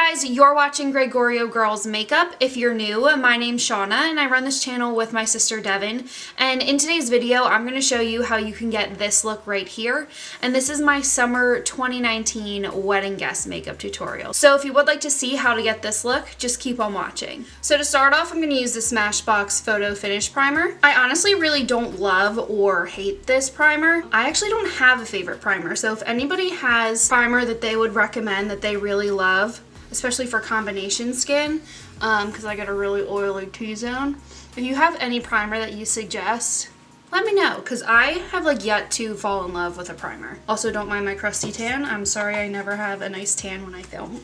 guys, you're watching Gregorio Girls Makeup. If you're new, my name's Shauna and I run this channel with my sister Devin. And in today's video, I'm going to show you how you can get this look right here. And this is my summer 2019 wedding guest makeup tutorial. So if you would like to see how to get this look, just keep on watching. So to start off, I'm going to use the Smashbox Photo Finish Primer. I honestly really don't love or hate this primer. I actually don't have a favorite primer. So if anybody has primer that they would recommend that they really love, especially for combination skin, because I get a really oily T-zone. If you have any primer that you suggest, let me know, because I have yet to fall in love with a primer. Also, don't mind my crusty tan. I'm sorry I never have a nice tan when I film.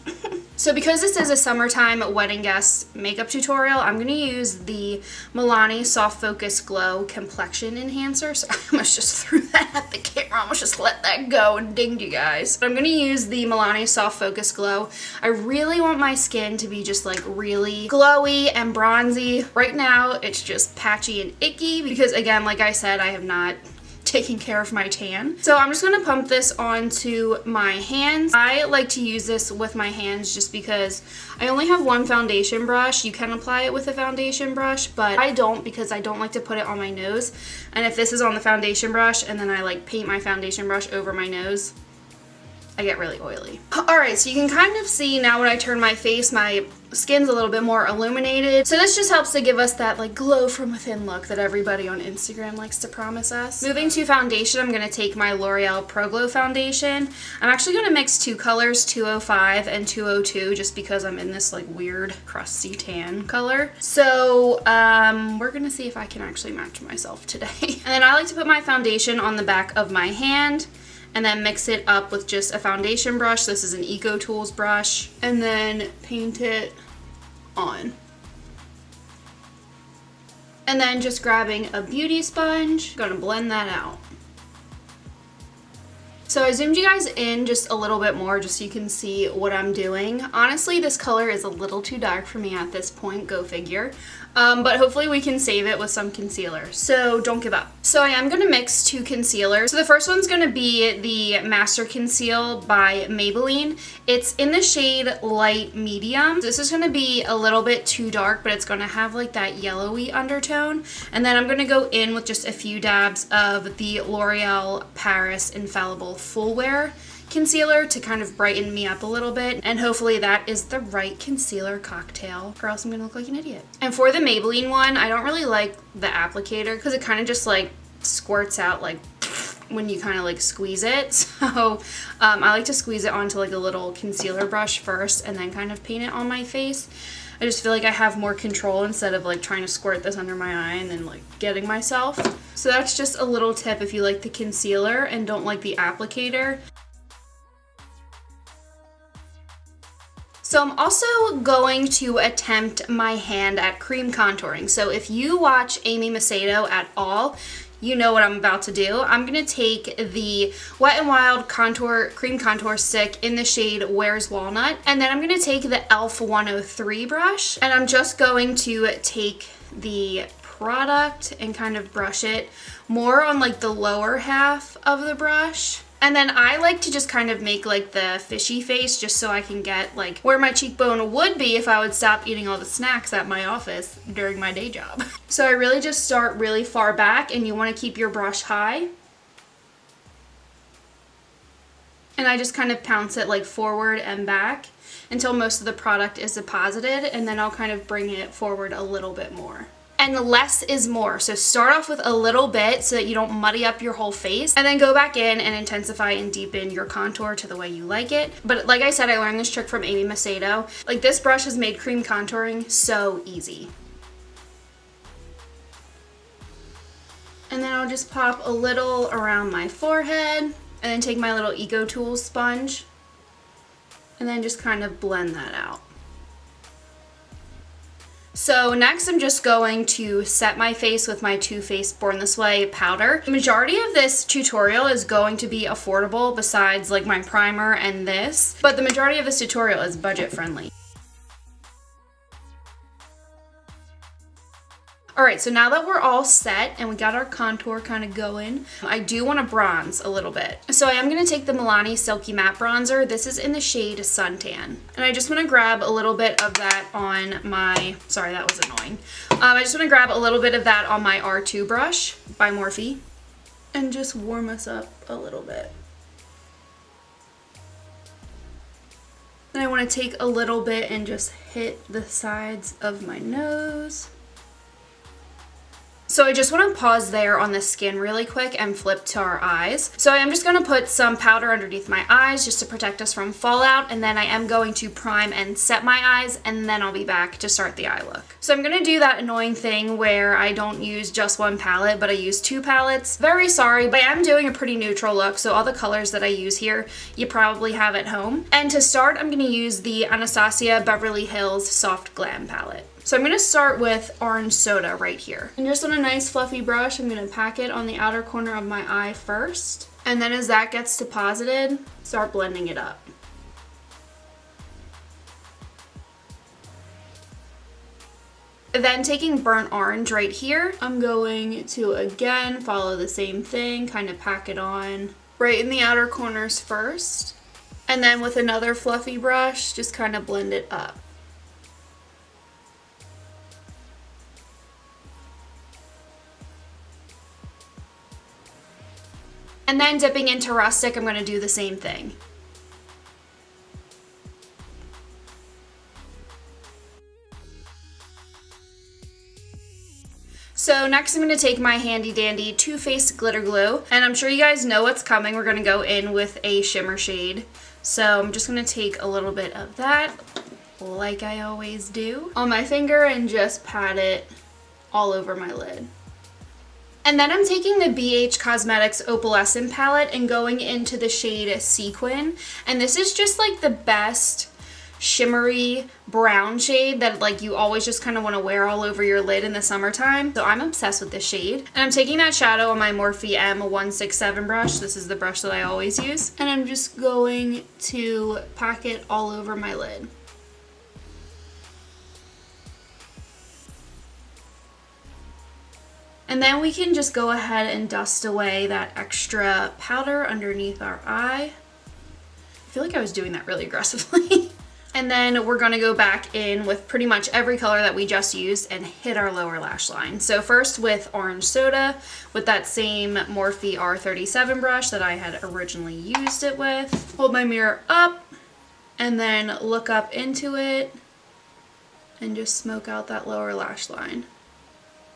So because this is a summertime wedding guest makeup tutorial, I'm going to use the Milani Soft Focus Glow Complexion Enhancer. So I almost just threw that at the camera. I almost just let that go and dinged you guys. But I'm going to use the Milani Soft Focus Glow. I really want my skin to be just really glowy and bronzy. Right now, it's just patchy and icky because, again, like I said, I have not taking care of my tan. So I'm just going to pump this onto my hands. I like to use this with my hands just because I only have one foundation brush. You can apply it with a foundation brush, but I don't because I don't like to put it on my nose. And if this is on the foundation brush and then I paint my foundation brush over my nose, I get really oily. Alright, so you can kind of see now when I turn my face, my skin's a little bit more illuminated. So this just helps to give us that glow from within look that everybody on Instagram likes to promise us. Moving to foundation, I'm going to take my L'Oreal Pro Glow foundation. I'm actually going to mix two colors, 205 and 202, just because I'm in this weird crusty tan color. So we're going to see if I can actually match myself today. And then I like to put my foundation on the back of my hand and then mix it up with just a foundation brush. This is an Eco Tools brush. And then paint it on. And then just grabbing a beauty sponge, gonna blend that out. So I zoomed you guys in just a little bit more just so you can see what I'm doing. Honestly, this color is a little too dark for me at this point, go figure. But hopefully we can save it with some concealer, so don't give up. So I am going to mix two concealers. So the first one's going to be the Master Conceal by Maybelline. It's in the shade Light Medium. This is going to be a little bit too dark, but it's going to have that yellowy undertone. And then I'm going to go in with just a few dabs of the L'Oreal Paris Infallible Full Wear concealer to kind of brighten me up a little bit, and hopefully that is the right concealer cocktail, or else I'm gonna look like an idiot. And for the Maybelline one, I don't really like the applicator because it kind of just squirts out when you kind of squeeze it. So I like to squeeze it onto a little concealer brush first and then kind of paint it on my face. I just feel like I have more control instead of trying to squirt this under my eye and then getting myself. So that's just a little tip if you like the concealer and don't like the applicator. So I'm also going to attempt my hand at cream contouring. So if you watch Amy Macedo at all, you know what I'm about to do. I'm going to take the Wet n Wild cream contour stick in the shade Where's Walnut, and then I'm going to take the e.l.f. 103 brush, and I'm just going to take the product and kind of brush it more on the lower half of the brush. And then I like to just kind of make the fishy face just so I can get where my cheekbone would be if I would stop eating all the snacks at my office during my day job. So I really just start really far back, and you want to keep your brush high. And I just kind of pounce it forward and back until most of the product is deposited, and then I'll kind of bring it forward a little bit more. And less is more, so start off with a little bit so that you don't muddy up your whole face, and then go back in and intensify and deepen your contour to the way you like it. But like I said, I learned this trick from Amy Macedo. This brush has made cream contouring so easy. And then I'll just pop a little around my forehead, and then take my little Eco Tools sponge, and then just kind of blend that out. So next I'm just going to set my face with my Too Faced Born This Way powder. The majority of this tutorial is going to be affordable besides my primer and this, but the majority of this tutorial is budget friendly. Alright, so now that we're all set and we got our contour kind of going, I do want to bronze a little bit. So I am going to take the Milani Silky Matte Bronzer. This is in the shade Suntan. And I just want to grab a little bit of that on my, sorry, that was annoying. I just want to grab a little bit of that on my R2 brush by Morphe and just warm us up a little bit. And I want to take a little bit and just hit the sides of my nose. So I just want to pause there on the skin really quick and flip to our eyes. So I am just going to put some powder underneath my eyes just to protect us from fallout, and then I am going to prime and set my eyes, and then I'll be back to start the eye look. So I'm going to do that annoying thing where I don't use just one palette, but I use two palettes. Very sorry, but I am doing a pretty neutral look, so all the colors that I use here you probably have at home. And to start, I'm going to use the Anastasia Beverly Hills Soft Glam palette. So I'm going to start with Orange Soda right here. And just on a nice fluffy brush, I'm going to pack it on the outer corner of my eye first. And then as that gets deposited, start blending it up. Then taking Burnt Orange right here, I'm going to again follow the same thing, kind of pack it on right in the outer corners first. And then with another fluffy brush, just kind of blend it up. And then dipping into Rustic, I'm going to do the same thing. So next I'm going to take my handy dandy Too Faced glitter glue, and I'm sure you guys know what's coming. We're going to go in with a shimmer shade. So I'm just going to take a little bit of that, like I always do, on my finger and just pat it all over my lid. And then I'm taking the BH Cosmetics Opalescent palette and going into the shade Sequin. And this is just like the best shimmery brown shade that like you always just kind of want to wear all over your lid in the summertime. So I'm obsessed with this shade. And I'm taking that shadow on my Morphe M167 brush. This is the brush that I always use. And I'm just going to pack it all over my lid. And then we can just go ahead and dust away that extra powder underneath our eye. I feel like I was doing that really aggressively. And then we're gonna go back in with pretty much every color that we just used and hit our lower lash line. So first with Orange Soda, with that same Morphe R37 brush that I had originally used it with. Hold my mirror up and then look up into it and just smoke out that lower lash line.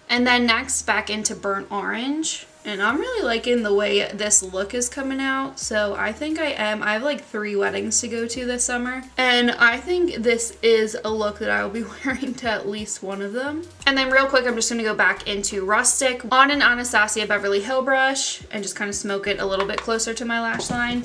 And then next back into Burnt Orange. And I'm really liking the way this look is coming out. So I think I have like 3 weddings to go to this summer. And I think this is a look that I will be wearing to at least one of them. And then real quick, I'm just going to go back into Rustic on an Anastasia Beverly Hills brush and just kind of smoke it a little bit closer to my lash line.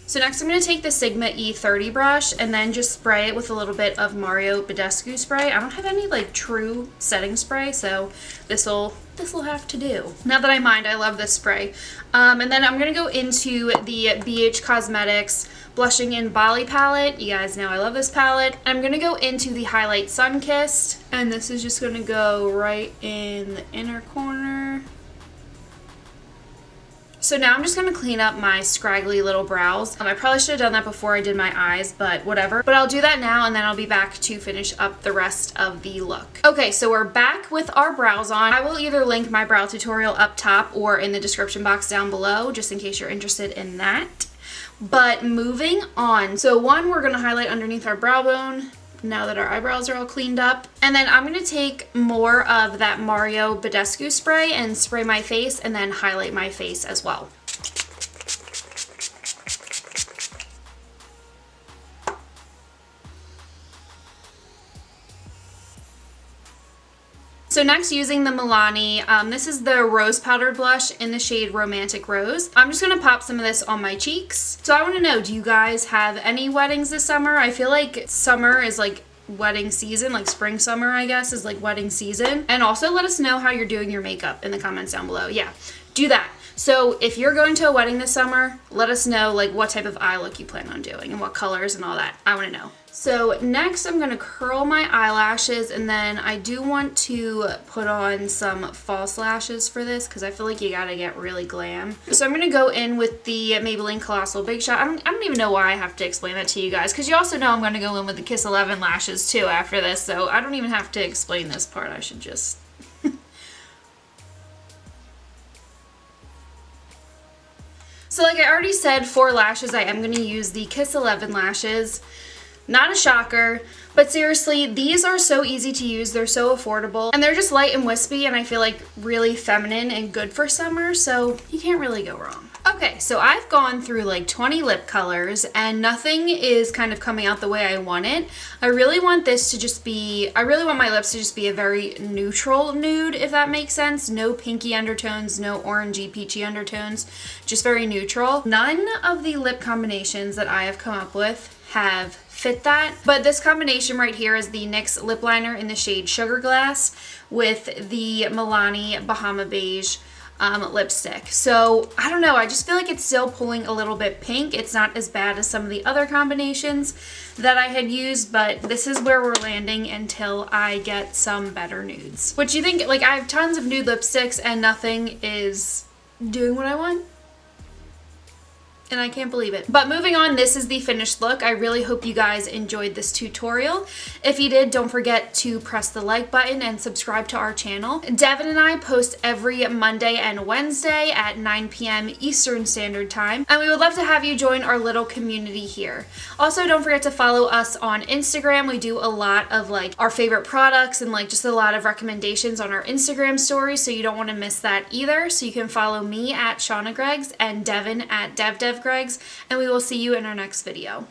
So next I'm going to take the Sigma E30 brush and then just spray it with a little bit of Mario Badescu spray. I don't have any like true setting spray, so this'll have to do. Not that I mind, I love this spray. And then I'm going to go into the BH Cosmetics Blushing in Bali palette. You guys know I love this palette. I'm going to go into the Highlight Sunkissed, and this is just going to go right in the inner corner. So now I'm just going to clean up my scraggly little brows. I probably should have done that before I did my eyes, but whatever. But I'll do that now and then I'll be back to finish up the rest of the look. Okay, so we're back with our brows on. I will either link my brow tutorial up top or in the description box down below, just in case you're interested in that. But moving on. So one, we're going to highlight underneath our brow bone, now that our eyebrows are all cleaned up. And then I'm going to take more of that Mario Badescu spray and spray my face and then highlight my face as well. So next, using the Milani, this is the rose powdered blush in the shade Romantic Rose. I'm just going to pop some of this on my cheeks. So I want to know, do you guys have any weddings this summer? I feel like summer is like wedding season, like spring summer I guess is like wedding season. And also let us know how you're doing your makeup in the comments down below. Yeah, do that. So if you're going to a wedding this summer, let us know like what type of eye look you plan on doing and what colors and all that. I want to know. So next I'm going to curl my eyelashes, and then I do want to put on some false lashes for this because I feel like you gotta get really glam. So I'm going to go in with the Maybelline Colossal Big Shot. I don't even know why I have to explain that to you guys, because you also know I'm going to go in with the Kiss 11 lashes too after this, so I don't even have to explain this part. I should just... So like I already said, for lashes I am going to use the Kiss 11 lashes. Not a shocker, but seriously, these are so easy to use, they're so affordable, and they're just light and wispy, and I feel like really feminine and good for summer, so you can't really go wrong. Okay, so I've gone through like 20 lip colors, and nothing is kind of coming out the way I want it. I really want this to just be, I really want my lips to just be a very neutral nude, if that makes sense. No pinky undertones, no orangey peachy undertones, just very neutral. None of the lip combinations that I have come up with have fit that, but this combination right here is the NYX lip liner in the shade Sugar Glass with the Milani Bahama Beige lipstick. So I don't know, I just feel like it's still pulling a little bit pink. It's not as bad as some of the other combinations that I had used, but this is where we're landing until I get some better nudes. What do you think? Like, I have tons of nude lipsticks and nothing is doing what I want. And I can't believe it. But moving on, this is the finished look. I really hope you guys enjoyed this tutorial. If you did, don't forget to press the like button and subscribe to our channel. Devin and I post every Monday and Wednesday at 9 p.m. Eastern Standard Time, and we would love to have you join our little community here. Also, don't forget to follow us on Instagram. We do a lot of like our favorite products and like just a lot of recommendations on our Instagram stories, so you don't want to miss that either. So you can follow me at Shauna Greggs and Devin at DevDevGreggs, and we will see you in our next video.